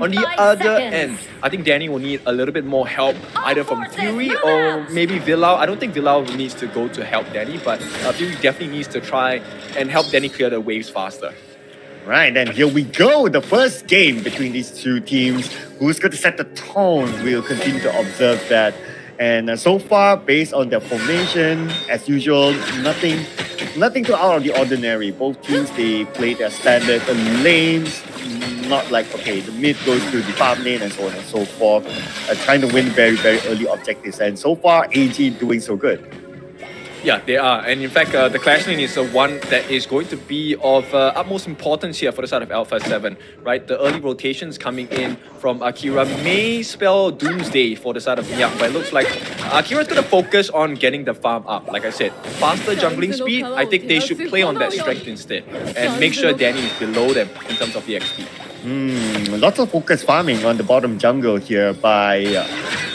On the other end, I think Danny will need a little bit more help, either from Fury or maybe Villau. I don't think Villau needs to go to help Danny, but Fury definitely needs to try and help Danny clear the waves faster. Right, and here we go. The first game between these two teams. Who's going to set the tone? We'll continue to observe that. And so far, based on their formation, as usual, nothing too out of the ordinary. Both teams, they play their standard lanes, not like, okay, the mid goes to the farm lane and so on and so forth, trying to win very, very early objectives. And so far, AG doing so good. Yeah, they are. And in fact, the Clash Lane is one that is going to be of utmost importance here for the side of Alpha 7, right? The early rotations coming in from Akira may spell doomsday for the side of Nyap, but it looks like Akira's going to focus on getting the farm up. Like I said, faster jungling speed, I think they should play on that strength instead and make sure Danny is below them in terms of the XP. Lots of focus farming on the bottom jungle here by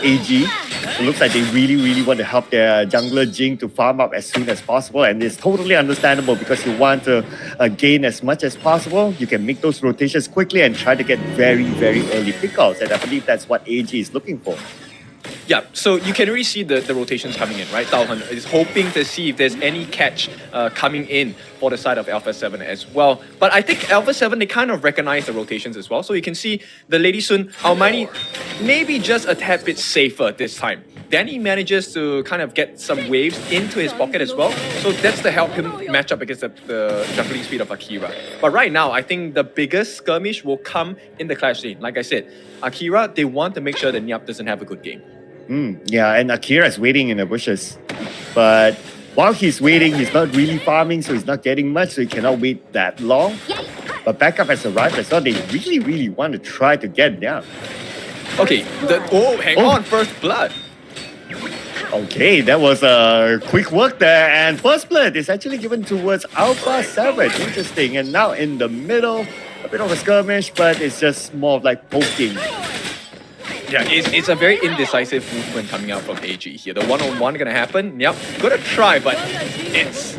AG. It looks like they really want to help their jungler Jing to farm up as soon as possible, and it's totally understandable because you want to gain as much as possible. You can make those rotations quickly and try to get very early pickouts, and I believe that's what AG is looking for. Yeah, so you can really see the rotations coming in, right? Taohan is hoping to see if there's any catch coming in for the side of Alpha 7 as well. But I think Alpha 7, they kind of recognize the rotations as well. So you can see the Lady Sun, Almighty, maybe just a tad bit safer this time. Danny manages to kind of get some waves into his pocket as well. So that's to help him match up against the juggling speed of Akira. But right now, I think the biggest skirmish will come in the Clash Lane. Like I said, Akira, they want to make sure that Nyap doesn't have a good game. Yeah, and Akira is waiting in the bushes. But while he's waiting, he's not really farming, so he's not getting much, so he cannot wait that long. But backup has arrived as well. They really want to try to get down. Okay, hang on, first blood. Okay, that was a quick work there, and first blood is actually given towards Alpha 7. Interesting, and now in the middle, a bit of a skirmish, but it's just more of like poking. Yeah, it's a very indecisive movement coming out from AG here. The one-on-one gonna happen. Yep, gonna try, but it's...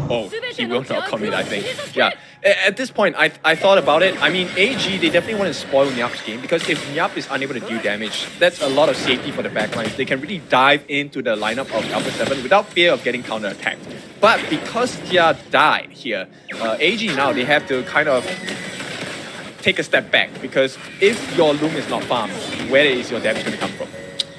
Oh, he will not commit, I think. Yeah, at this point, I thought about it. I mean, AG, they definitely want to spoil Nyap's game because if Nyap is unable to do damage, that's a lot of safety for the backlines. They can really dive into the lineup of Alpha 7 without fear of getting counter-attacked. But because Tia died here, AG now, they have to kind of take a step back because if your Loom is not farmed, where is your damage going to come from?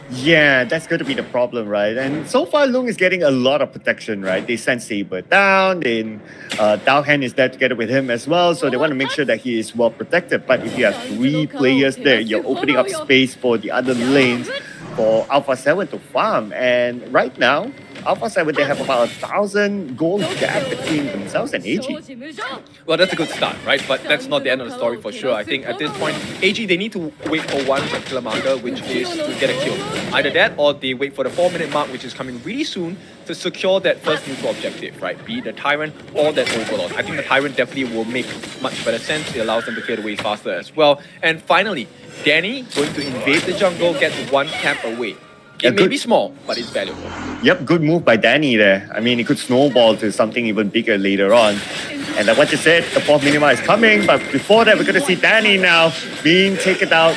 Yeah, that's going to be the problem, right? And so far, Lung is getting a lot of protection, right? They send Saber down, then Daohan is there together with him as well, so they want to make sure that he is well protected. But if you have 3 players there, you're opening up space for the other lanes for Alpha 7 to farm. And right now, Alpha 7, they have about 1,000 gold gap between themselves and AG. Well, that's a good start, right? But that's not the end of the story for sure. I think at this point, AG, they need to wait for one particular marker, which is to get a kill. Either that or they wait for the 4-minute mark, which is coming really soon, to secure that first neutral objective, right? Be it the Tyrant or that Overlord. I think the Tyrant definitely will make much better sense. It allows them to clear the way faster as well. And finally, Danny going to invade the jungle, get 1 camp away. It may be small, but it's valuable. Yep, good move by Danny there. I mean, it could snowball to something even bigger later on. And like what you said, the 4th minima is coming, but before that, we're going to see Danny now being taken out.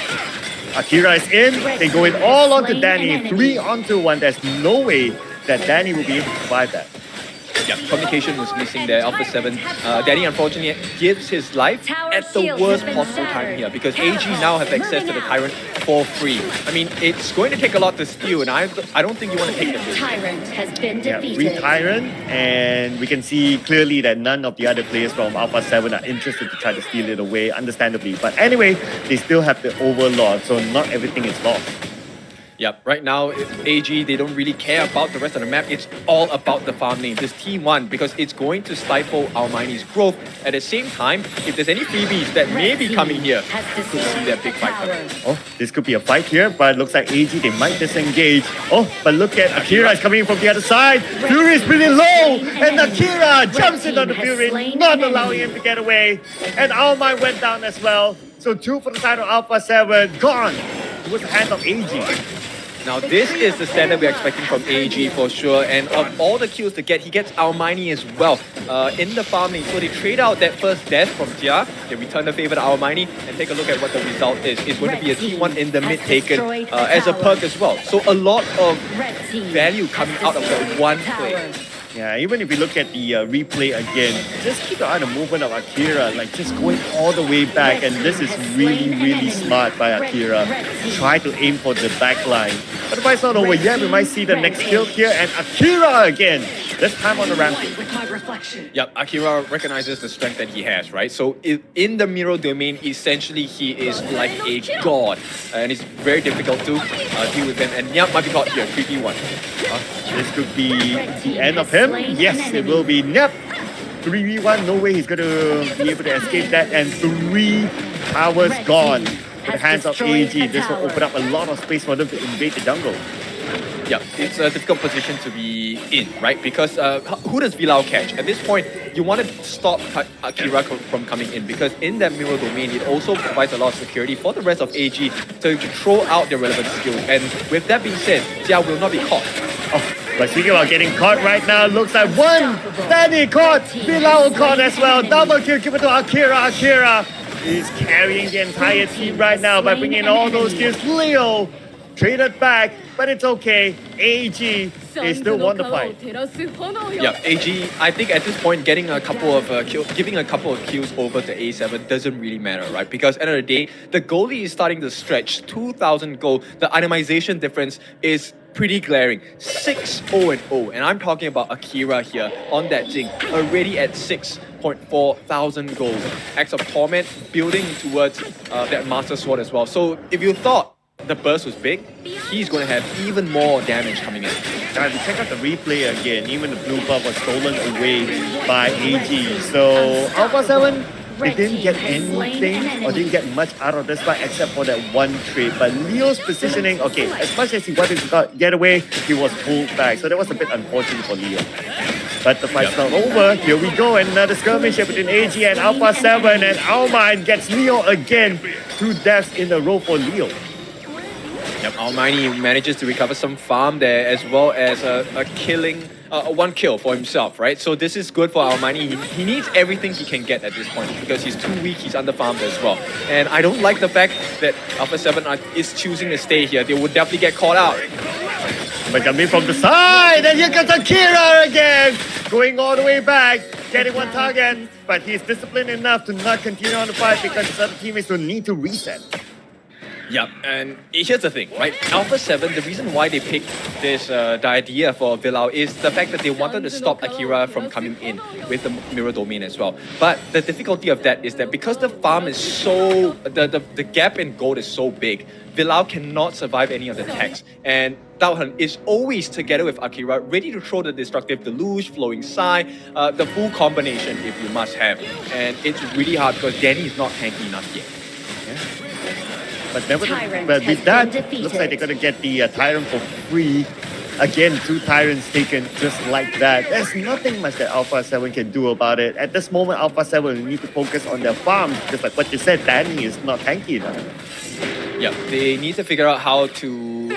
Akira is in. They go in all onto Danny, 3 onto 1. There's no way that Danny will be able to survive that. Yeah, communication was missing there. Alpha 7. Danny unfortunately gives his life at the worst possible time here because AG now have access to the Tyrant for free. I mean, it's going to take a lot to steal, and I don't think you want to take the Tyrant has been defeated. Free Tyrant, and we can see clearly that none of the other players from Alpha 7 are interested to try to steal it away, understandably. But anyway, they still have the Overlord, so not everything is lost. Yep, right now, AG, they don't really care about the rest of the map. It's all about the farm lane. This T1, because it's going to stifle Almighty's growth. At the same time, if there's any freebies that may be coming here, you could see that big fight coming. Oh, this could be a fight here, but it looks like AG, they might disengage. Oh, but look at Akira is coming in from the other side. Fury is pretty low, and Akira jumps in on the Fury, not allowing him to get away. And Almighty went down as well. So 2 for the side of Alpha 7, gone. It was the hand of AG. Now this is the standard we're expecting from AG for sure, and of all the kills to get, he gets Almighty as well in the farm lane. So they trade out that first death from Tia, they return the favor to Almighty, and take a look at what the result is. It's going to be a T1 in the mid taken as a perk as well. So a lot of value coming out of that one play. Yeah, even if you look at the replay again, just keep an eye on the movement of Akira, like just going all the way back, and this is really smart by Akira. Try to aim for the back line. But the fight's not over yet, we might see the next kill here, and Akira again, this time on the rampage. Yep, Akira recognizes the strength that he has, right? So in the mirror domain, essentially he is like a god, and it's very difficult to deal with him, and Nyap might be caught here, 3v1. This could be the end of him. Yes, it will be. Yep. 3v1, no way he's going to be able to escape that. And 3 towers gone. With the hands of AG, this will open up a lot of space for them to invade the jungle. Yeah, it's a difficult position to be in, right? Because who does Vilao catch? At this point, you want to stop Akira from coming in, because in that mirror domain, it also provides a lot of security for the rest of AG to throw out their relevant skills. And with that being said, Jia will not be caught. Oh, but speaking about getting caught right now, looks like one Danny caught, Vilao caught as well. Double kill given to Akira. Akira is carrying the entire team right now by bringing in all those kills. Leo traded back, but it's okay. AG is still won the fight. Yeah, AG, I think at this point, getting a couple of giving a couple of kills over to A7 doesn't really matter, right? Because at the end of the day, the goalie is starting to stretch 2,000 gold. The itemization difference is pretty glaring. 6-0-0, and I'm talking about Akira here on that Jing, already at 6.4 thousand gold. Acts of Torment building towards that Master Sword as well. So if you thought the burst was big, he's going to have even more damage coming in. Now, if you check out the replay again, even the blue buff was stolen away by AG. So Alpha 7, they didn't get anything or didn't get much out of this fight except for that one trade. But Leo's positioning, okay, as much as he wanted to get away, he was pulled back. So that was a bit unfortunate for Leo. But the fight's not over. Here we go. Another skirmish between AG and Alpha 7. And Almighty gets Leo again. 2 deaths in a row for Leo. Yep, Almighty manages to recover some farm there, as well as a killing, one kill for himself, right? So this is good for Almighty. He needs everything he can get at this point, because he's too weak, he's under-farmed as well. And I don't like the fact that Alpha 7 is choosing to stay here. They would definitely get caught out. But coming from the side, and here comes Akira again! Going all the way back, getting one target, but he's disciplined enough to not continue on the fight because his other teammates will need to reset. Yep, and here's the thing, right? Alpha 7, the reason why they picked this the idea for Vilao is the fact that they wanted to stop Akira from coming in with the mirror domain as well. But the difficulty of that is that because the farm is so, the gap in gold is so big, Vilao cannot survive any of the attacks. And Daohan is always together with Akira, ready to throw the destructive deluge, flowing Sai, the full combination if you must have. And it's really hard because Danny is not tanky enough yet. Yeah. But with that, looks like they're going to get the Tyrant for free. Again, 2 Tyrants taken just like that. There's nothing much that Alpha 7 can do about it. At this moment, Alpha 7 will need to focus on their farms, just like what you said, Danny is not tanky enough. Yeah, they need to figure out how to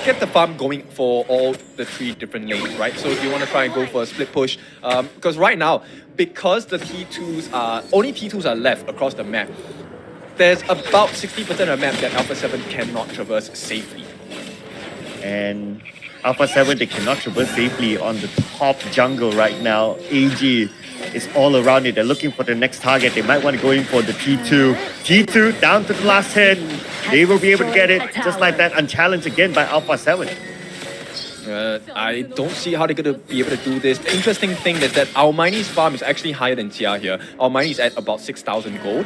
get the farm going for all the 3 different lanes, right? So if you want to try and go for a split push, because right now, because the T2s are, only T2s are left across the map, there's about 60% of the map that Alpha 7 cannot traverse safely. And Alpha 7, they cannot traverse safely on the top jungle right now. AG is all around it. They're looking for the next target. They might want to go in for the T2. T2 down to the last hit. They will be able to get it just like that, unchallenged again by Alpha 7. I don't see how they're going to be able to do this. The interesting thing is that Almighty's farm is actually higher than Tia here. Almighty is at about 6,000 gold.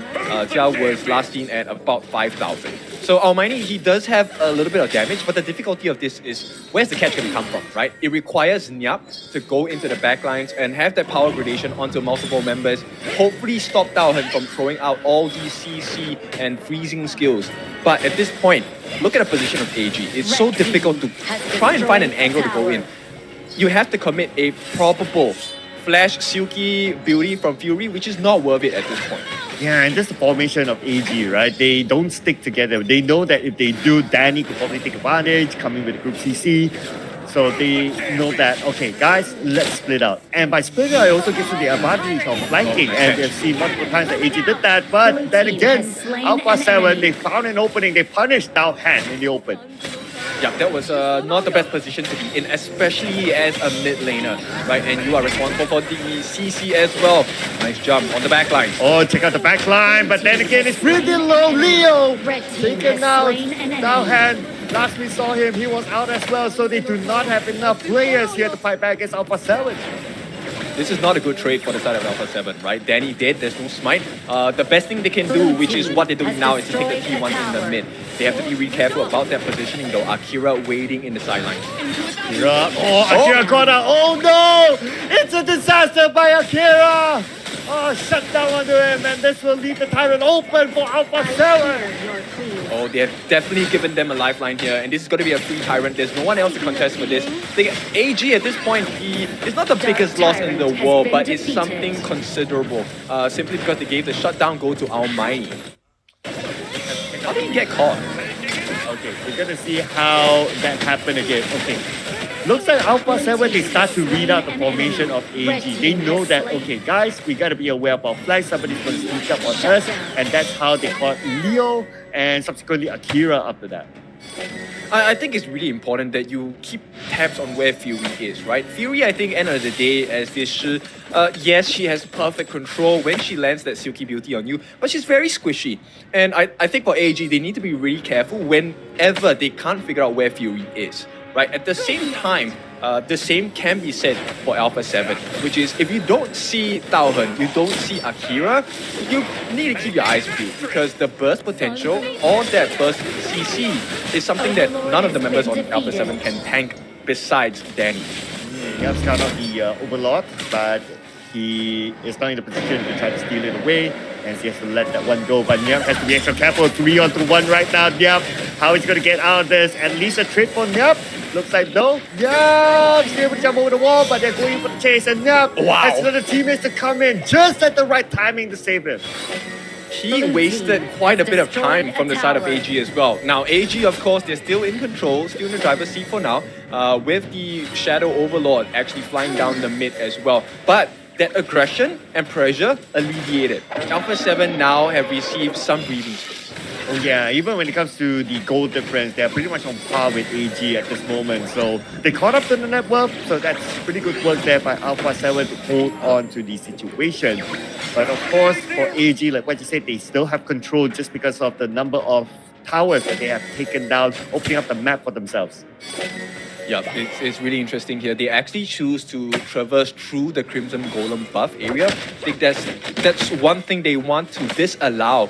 Tia was last seen at about 5,000. So Almighty, he does have a little bit of damage, but the difficulty of this is where's the catch going to come from, right? It requires Nyap to go into the backlines and have that power gradation onto multiple members, hopefully stop Daohan from throwing out all these CC and freezing skills. But at this point, look at the position of AG. It's so difficult to try and find an angle to go in. You have to commit a probable flash Silky Beauty from Fury, which is not worth it at this point. Yeah, and just the formation of AG, right? They don't stick together. They know that if they do, Danny could probably take advantage, coming with the group CC. So they know that, okay, guys, let's split out. And by splitting out, it also gives you the advantage of flanking. And we've seen multiple times that AG did that. But then again, Alpha 7, they found an opening. They punished Dao Han in the open. Yeah, that was not the best position to be in, especially as a mid laner, right? And you are responsible for the CC as well. Nice jump on the back line. Oh, check out the back line, but then again, it's pretty low. Leo taken out. Dao Han, last we saw him, he was out as well, so they do not have enough players here to fight back against Alpha 7. This is not a good trade for the side of Alpha 7, right? Danny dead, there's no smite. The best thing they can do, which is what they're doing now, is to take the T1 in the mid. They have to be really careful about their positioning though. Akira waiting in the sidelines. Akira got out. Oh no! It's a disaster by Akira! Oh, shut down onto him, and this will leave the Tyrant open for Alpha 7. Oh, they have definitely given them a lifeline here, and this is going to be a free Tyrant. There's no one else to contest for this. AG at this point, he is not the biggest loss in the world, but it's something considerable. Simply because they gave the shutdown go to Almighty. How did he get caught? Okay, we're gonna see how that happened again. Okay. Looks like Alpha 7, they start to read out the formation of AG. They know that, okay, guys, we gotta be aware of our flags. Somebody's gonna sneak up on us. And that's how they caught Leo and subsequently Akira after that. I think it's really important that you keep tabs on where Fury is, right? Fury, I think, end of the day, as this Shi, yes, she has perfect control when she lands that Silky Beauty on you, but she's very squishy. And I think for AG, they need to be really careful whenever they can't figure out where Fury is, right? At the same time, the same can be said for Alpha 7, which is if you don't see Dao Han, you don't see Akira, you need to keep your eyes peeled because the burst potential or that burst CC is something that none of the members on Alpha 7 can tank besides Danny. He has got out the Overlord, but he is not in the position to try to steal it away, and he has to let that one go. But Nyap has to be extra careful. 3-on-1 right now. Nyap, how is he going to get out of this? At least a trade for Nyap. Looks like no. Nyap, he's able to jump over the wall, but they're going for the chase. And Nyap has another teammates to come in just at the right timing to save him. He wasted quite a bit of time from the side of AG as well. Now AG, of course, they're still in control, still in the driver's seat for now, with the Shadow Overlord actually flying down the mid as well. But that aggression and pressure alleviated. Alpha 7 now have received some breathing space. Oh yeah, even when it comes to the goal difference, they're pretty much on par with AG at this moment. So they caught up to the net worth, so that's pretty good work there by Alpha 7 to hold on to the situation. But of course, for AG, like what you said, they still have control just because of the number of towers that they have taken down, opening up the map for themselves. Yeah, it's really interesting here. They actually choose to traverse through the Crimson Golem buff area. I think that's one thing they want to disallow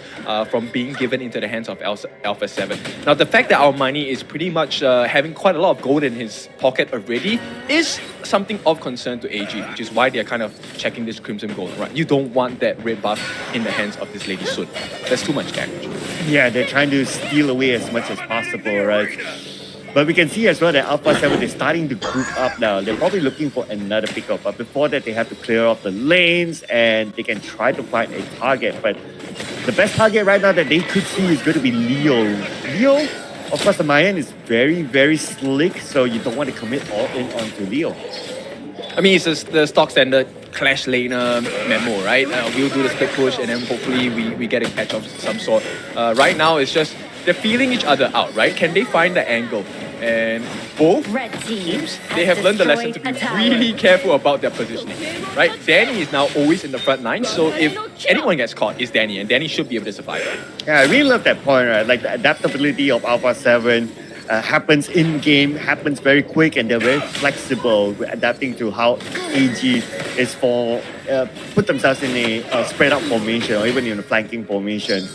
from being given into the hands of Alpha 7. Now, the fact that Almighty is pretty much having quite a lot of gold in his pocket already is something of concern to AG, which is why they're kind of checking this Crimson Golem, right? You don't want that red buff in the hands of this Lady Sun. That's too much damage. Yeah, they're trying to steal away as much as possible, right? But we can see as well that Alpha 7 is starting to group up now. They're probably looking for another pickup. But before that, they have to clear off the lanes and they can try to find a target. But the best target right now that they could see is going to be Leo. Leo, of course, the Mayan is very, very slick. So you don't want to commit all in onto Leo. I mean, it's just the stock standard Clash laner memo, right? We'll do the split push and then hopefully we get a catch of some sort. Right now, it's just they're feeling each other out, right? Can they find the angle? And both teams, they have learned the lesson to be really careful about their positioning, right? Danny is now always in the front line, so if anyone gets caught, it's Danny, and Danny should be able to survive. Yeah, I really love that point, right? Like the adaptability of Alpha 7 happens in-game, happens very quick, and they're very flexible with adapting to how AG is put themselves in a spread-out formation or even in a flanking formation.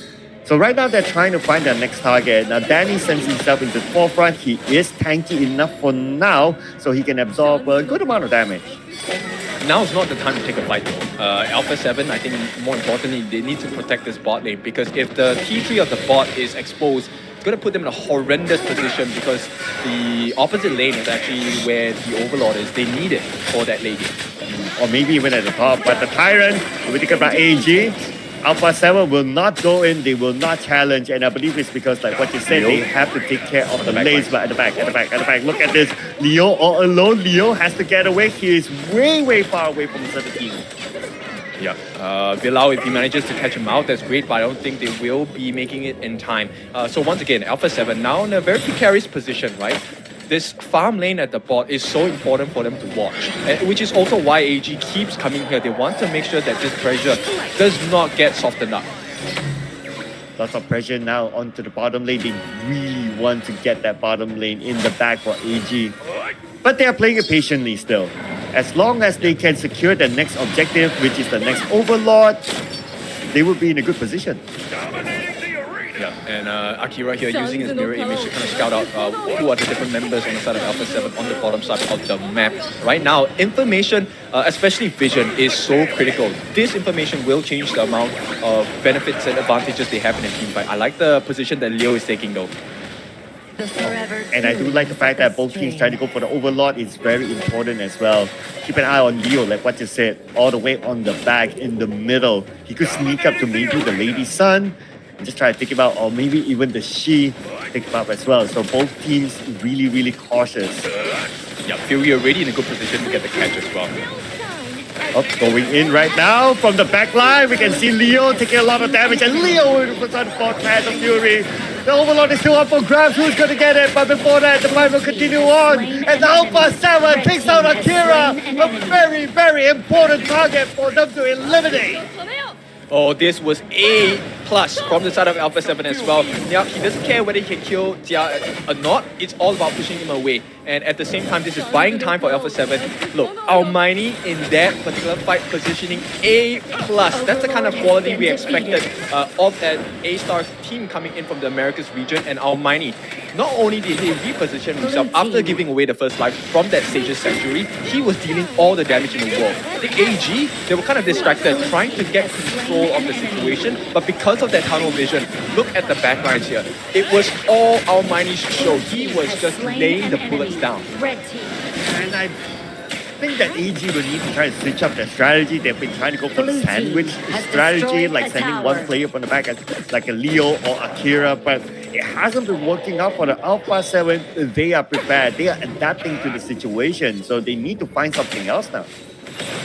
So right now they're trying to find their next target. Now Danny sends himself into the forefront. He is tanky enough for now, so he can absorb a good amount of damage. Now is not the time to take a fight though. Alpha 7, I think more importantly, they need to protect this bot lane because if the T3 of the bot is exposed, going to put them in a horrendous position because the opposite lane is actually where the Overlord is. They need it for that lady. Or maybe even at the top. But the Tyrant, will be taken by AG. Alpha 7 will not go in, they will not challenge, and I believe it's because, like what you said, they have to take care of the lanes, but at the back, look at this. Leo all alone, Leo has to get away. He is way far away from his other team. Yeah, Bilal, if he manages to catch him out, that's great, but I don't think they will be making it in time. So once again, Alpha 7 now in a very precarious position, right? This farm lane at the bot is so important for them to watch, which is also why AG keeps coming here. They want to make sure that this pressure does not get softened up. Lots of pressure now onto the bottom lane. They really want to get that bottom lane in the back for AG. But they are playing it patiently still. As long as they can secure the next objective, which is the next Overlord, they will be in a good position. Yeah, and Akira here using his mirror image to kind of scout out who are the different members on the side of Alpha 7 on the bottom side of the map. Right now, information, especially vision, is so critical. This information will change the amount of benefits and advantages they have in a team fight. I like the position that Leo is taking though. And I do like the fact that both teams trying to go for the Overlord is very important as well. Keep an eye on Leo, like what you said, all the way on the back, in the middle. He could sneak up to maybe the Lady Sun, and just try to take him out, or maybe even the She take him up as well. So both teams really cautious. Yeah, Fury already in a good position to get the catch as well. Going in right now from the back line, we can see Leo taking a lot of damage, and Leo puts on 4th pass of Fury. The Overlord is still up for grabs. Who's going to get it? But before that, the fight will continue on. And Alpha 7 takes out Akira. A very important target for them to eliminate. Oh, this was A+ from the side of Alpha 7 as well. Yeah, he doesn't care whether he can kill Jia or not. It's all about pushing him away. And at the same time, this is buying time for Alpha 7. Look, Almighty in that particular fight positioning A+. That's the kind of quality we expected of an A-star team coming in from the Americas region. And Almighty, not only did he reposition himself after giving away the first life from that Sage's Sanctuary, he was dealing all the damage in the world. The AG, they were kind of distracted, trying to get control of the situation, but because of that tunnel vision, look at the backlines here. It was all Almighty's show. He was just laying the bullets down. And I think that AG will need to try to switch up their strategy. They've been trying to go for the sandwich strategy, like sending one player from the back, like a Leo or Akira, but it hasn't been working out for the Alpha 7. They are prepared. They are adapting to the situation, so they need to find something else now.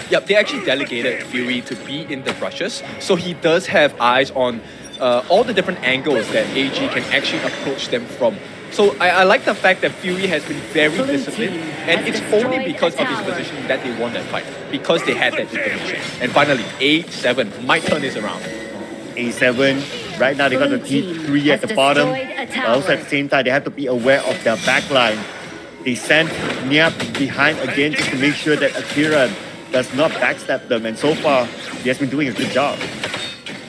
Yep, they actually delegated Fury to be in the rushes, so he does have eyes on all the different angles that AG can actually approach them from. So I like the fact that Fury has been very disciplined, and it's only because of his position that they won that fight, because they had that information. And finally, A7 might turn this around. A7, right now they got the T3 at the bottom, but also at the same time they have to be aware of their backline. They sent Niap behind again just to make sure that Akira does not backstab them, and so far he has been doing a good job.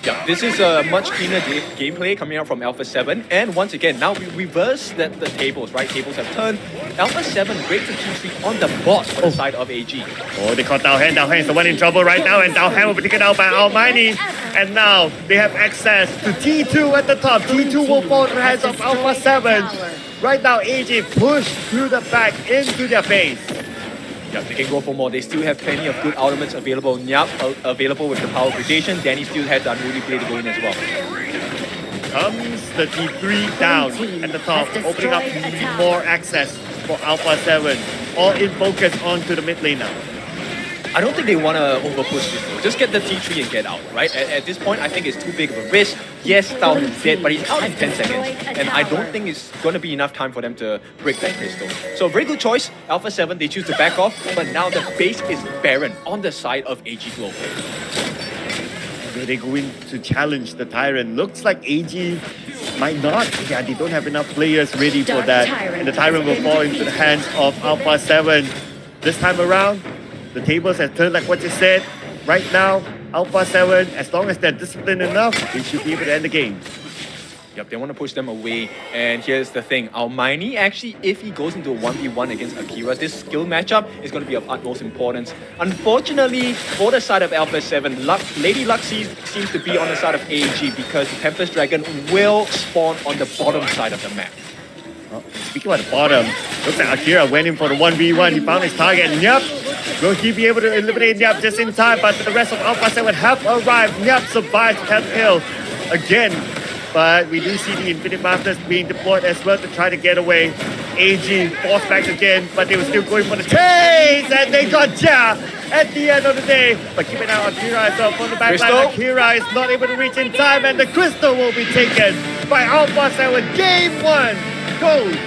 Yeah, this is a much cleaner gameplay coming out from Alpha 7, and once again, now we reverse the tables, right? Tables have turned. Alpha 7 breaks the T3 on the bot for the side of AG. Oh, they caught Daohan. Daohan is the one in trouble right now, and Daohan will be taken out by Almighty. And now they have access to T2 at the top. T2 will fall to the hands of Alpha 7. Right now, AG pushed through the back into their base. Yeah, they can go for more. They still have plenty of good ultimates available. Nyap available with the power gradation. Danny still has the unruly play to go in as well. Comes the T3 down at the top, opening up more access for Alpha 7. All in focus onto the mid lane now. I don't think they want to overpush this though. Just get the T3 and get out, right? At this point, I think it's too big of a risk. Yes, Tao is dead, but he's out in 10 seconds. And I don't think it's going to be enough time for them to break that crystal. So very good choice. Alpha 7, they choose to back off, but now the base is barren on the side of AG Global. Will they go in to challenge the Tyrant? Looks like AG might not. Yeah, they don't have enough players ready for that. And the Tyrant will fall into the hands of Alpha 7. This time around, the tables have turned like what you said. Right now, Alpha 7, as long as they're disciplined enough, they should be able to end the game. Yep, they want to push them away. And here's the thing. Almighty, actually, if he goes into a 1v1 against Akira, this skill matchup is going to be of utmost importance. Unfortunately, for the side of Alpha 7, Lady Luck seems to be on the side of AG because the Tempest Dragon will spawn on the bottom side of the map. Oh, speaking about the bottom, looks like Akira went in for the 1v1. He found his target. Yep. Will he be able to eliminate Nyap just in time? But the rest of Alpha 7 have arrived. Nyap survived 10th kill again. But we do see the Infinite Masters being deployed as well to try to get away. AG forced back again, but they were still going for the chase, and they got Ja at the end of the day. But keep an eye on Akira as well from the back line. Akira is not able to reach in time, and the crystal will be taken by Alpha 7. Game 1 goes